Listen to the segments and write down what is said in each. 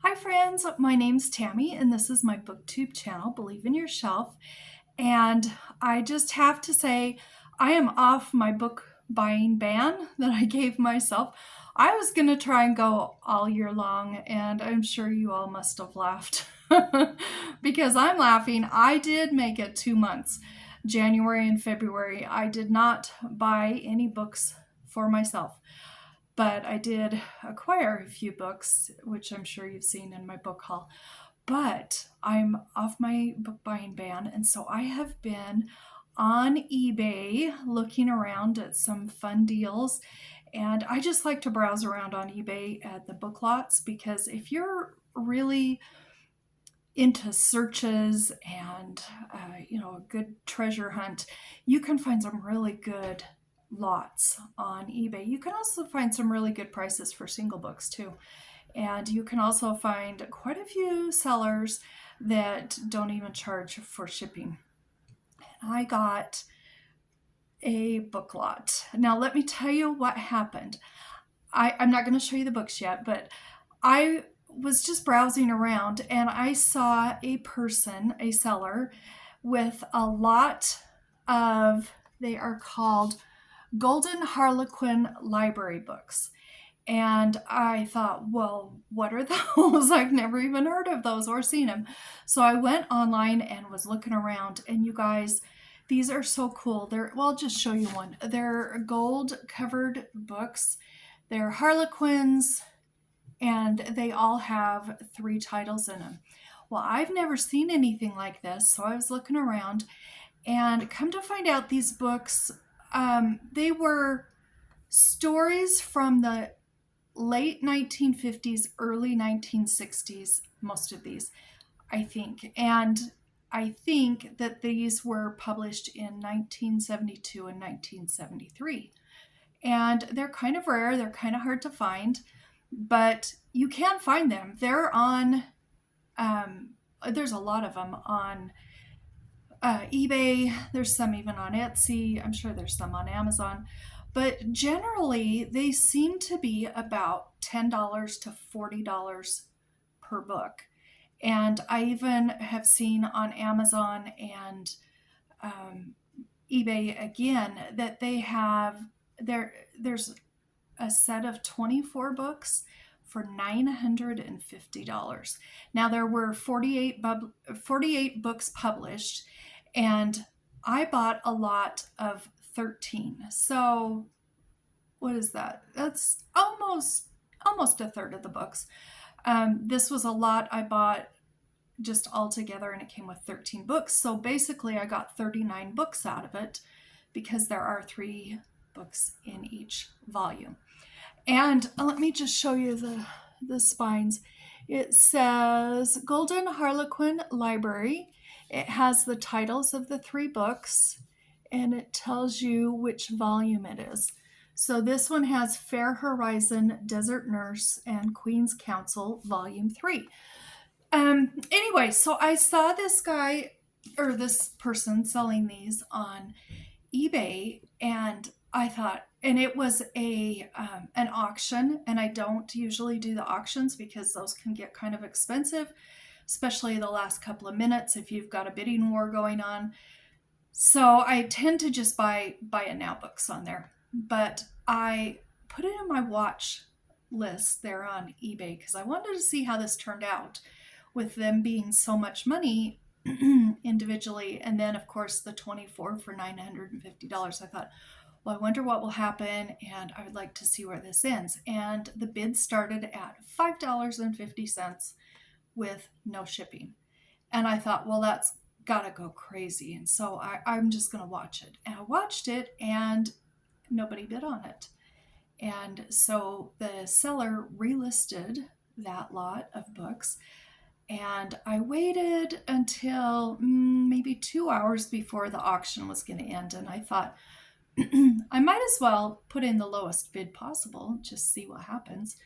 Hi friends, my name's Tammy and this is my booktube channel, Believe in Your Shelf. And I just have to say, I am off my book buying ban that I gave myself. I was going to try and go all year long, and I'm sure you all must have laughed because I'm laughing. I did make it 2 months, January and February. I did not buy any books for myself. But I did acquire a few books, which I'm sure you've seen in my book haul. But I'm off my book buying ban, and so I have been on eBay looking around at some fun deals. And I just like to browse around on eBay at the book lots because if you're really into searches and a good treasure hunt, you can find some really good lots on eBay. You can also find some really good prices for single books too. And you can also find quite a few sellers that don't even charge for shipping. I got a book lot. Now, let me tell you what happened. I'm not going to show you the books yet, but I was just browsing around and I saw a person, a seller, with a lot of, they are called Golden Harlequin Library books. And I thought, well, what are those? I've never even heard of those or seen them. So I went online and was looking around, and you guys, these are so cool. I'll just show you one. They're gold covered books. They're Harlequins, and they all have 3 titles in them. Well, I've never seen anything like this, so I was looking around, and come to find out, these books, they were stories from the late 1950s, early 1960s, most of these, I think. And I think that these were published in 1972 and 1973. And they're kind of rare, they're kind of hard to find, but you can find them. They're on, there's a lot of them on eBay. There's some even on Etsy. I'm sure there's some on Amazon. But generally, they seem to be about $10 to $40 per book. And I even have seen on Amazon and eBay again that they have there's a set of 24 books for $950. Now there were 48 books published, and I bought a lot of 13. So what is that? That's almost a third of the books. This was a lot I bought just all together, and it came with 13 books. So basically I got 39 books out of it because there are 3 books in each volume. And let me just show you the spines. It says Golden Harlequin Library. It has the titles of the 3 books, and it tells you which volume it is. So this one has Fair Horizon, Desert Nurse, and Queen's Counsel, Volume 3. Anyway, so I saw this guy, or this person, selling these on eBay, and I thought, and it was an auction, and I don't usually do the auctions because those can get kind of expensive, especially the last couple of minutes if you've got a bidding war going on. So I tend to just buy it now books on there, but I put it in my watch list there on eBay because I wanted to see how this turned out with them being so much money individually, and then of course the 24 for $950. I thought, well, I wonder what will happen, and I would like to see where this ends. And the bid started at $5.50 with no shipping. And I thought, well, that's gotta go crazy. And so I'm just gonna watch it. And I watched it, and nobody bid on it. And so the seller relisted that lot of books, and I waited until maybe 2 hours before the auction was going to end. And I thought, I might as well put in the lowest bid possible, just see what happens.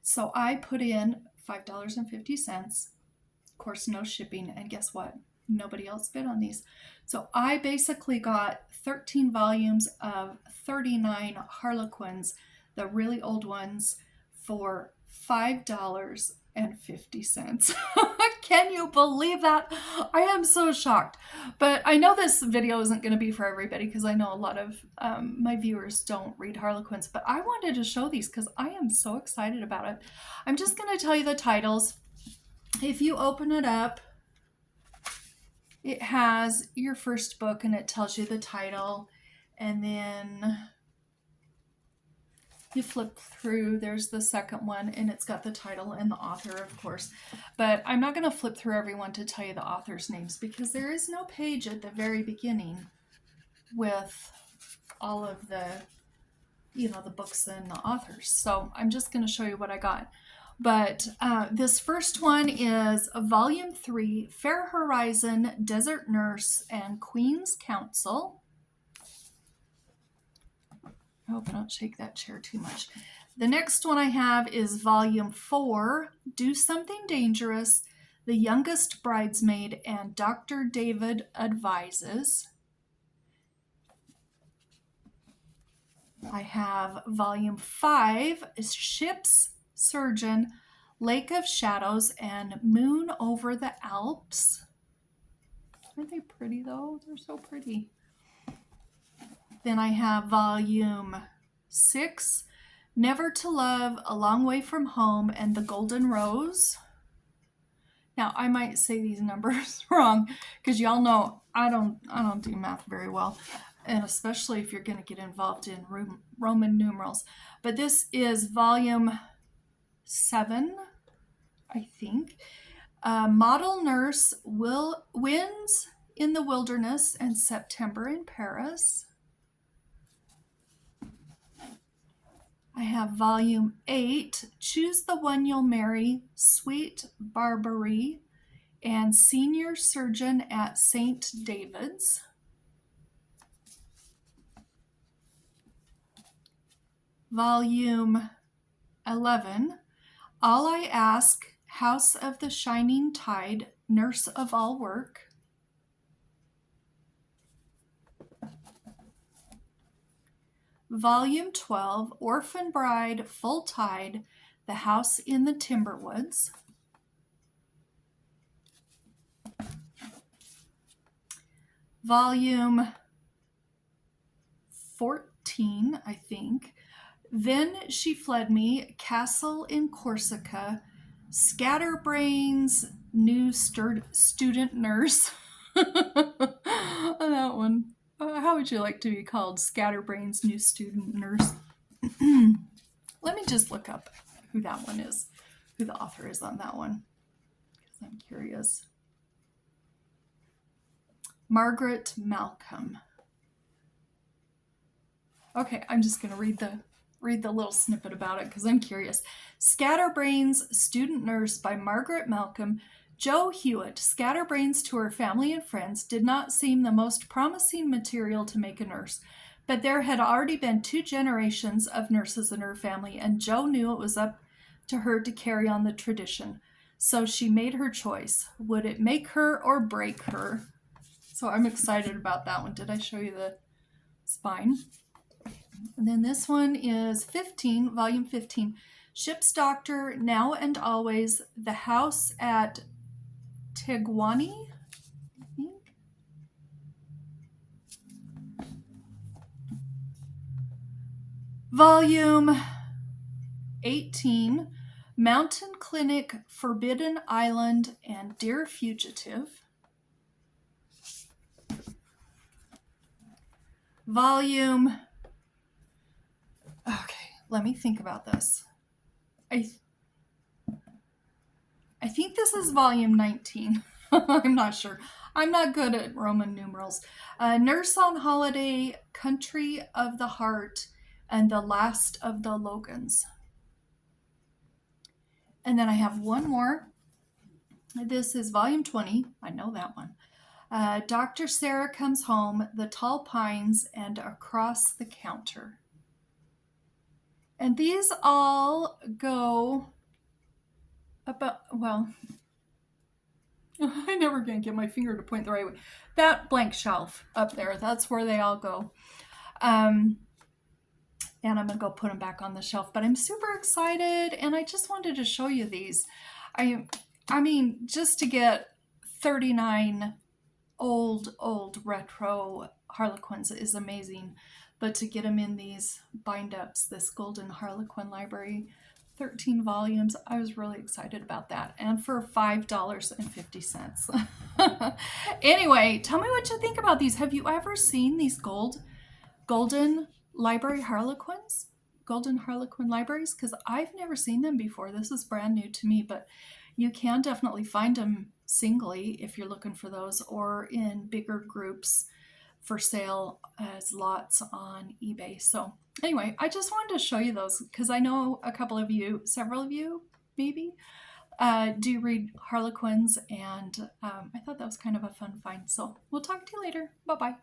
So I put in $5.50, of course, no shipping. And guess what? Nobody else bid on these. So I basically got 13 volumes of 39 Harlequins, the really old ones, for $5.50. Can you believe that? I am so shocked. But I know this video isn't going to be for everybody because I know a lot of my viewers don't read Harlequins, but I wanted to show these because I am so excited about it. I'm just going to tell you the titles. If you open it up, it has your first book and it tells you the title, and then you flip through, there's the second one, and it's got the title and the author, of course. But I'm not going to flip through everyone to tell you the authors' names because there is no page at the very beginning with all of the, the books and the authors. So I'm just going to show you what I got. But this first one is Volume 3, Fair Horizon, Desert Nurse, and Queen's Counsel. I hope I don't shake that chair too much. The next one I have is Volume 4, Do Something Dangerous, The Youngest Bridesmaid, and Dr. David Advises. I have Volume 5, Ship's Surgeon, Lake of Shadows, and Moon Over the Alps. Aren't they pretty though? They're so pretty. Then I have Volume 6, Never to Love, A Long Way from Home, and The Golden Rose. Now, I might say these numbers wrong because y'all know I don't do math very well, and especially if you're going to get involved in Roman numerals. But this is Volume 7, I think. Model Nurse Wins in the Wilderness and September in Paris. I have Volume 8, Choose the One You'll Marry, Sweet Barbary, and Senior Surgeon at St. David's. Volume 11, All I Ask, House of the Shining Tide, Nurse of All Work. Volume 12, Orphan Bride, Full Tide, The House in the Timberwoods. Volume 14, I think, Then She Fled Me, Castle in Corsica, Scatterbrain's New Student Nurse. That one. How would you like to be called? Scatterbrain's New Student Nurse. Let me just look up who that one is, who the author is on that one, because I'm curious. Margaret Malcolm. Okay, I'm just going to read the little snippet about it because I'm curious. Scatterbrain's Student Nurse by Margaret Malcolm. Jo Hewitt, scatterbrains to her family and friends, did not seem the most promising material to make a nurse, but there had already been 2 generations of nurses in her family, and Jo knew it was up to her to carry on the tradition. So she made her choice. Would it make her or break her? So I'm excited about that one. Did I show you the spine? And then this one is 15, Volume 15, Ship's Doctor, Now and Always, The House at Tigwani, I think. Volume 18, Mountain Clinic, Forbidden Island, and Dear Fugitive. Volume, okay, let me think about this. I think this is Volume 19. I'm not sure. I'm not good at Roman numerals. Nurse on Holiday, Country of the Heart, and The Last of the Logans. And then I have one more. This is Volume 20. I know that one. Dr. Sarah Comes Home, The Tall Pines, and Across the Counter. And these all go about, well, I'm never going to get my finger to point the right way. That blank shelf up there, that's where they all go. And I'm going to go put them back on the shelf. But I'm super excited, and I just wanted to show you these. I mean, just to get 39 old retro Harlequins is amazing, but to get them in these bind ups, this Golden Harlequin Library, 13 volumes, I was really excited about that. And for $5.50. Anyway, tell me what you think about these. Have you ever seen these Golden Library Harlequins? Golden Harlequin Libraries? Because I've never seen them before. This is brand new to me, but you can definitely find them singly if you're looking for those, or in bigger groups for sale as lots on eBay. So anyway, I just wanted to show you those because I know a couple of you, several of you maybe, do read Harlequins, and I thought that was kind of a fun find. So we'll talk to you later. Bye-bye.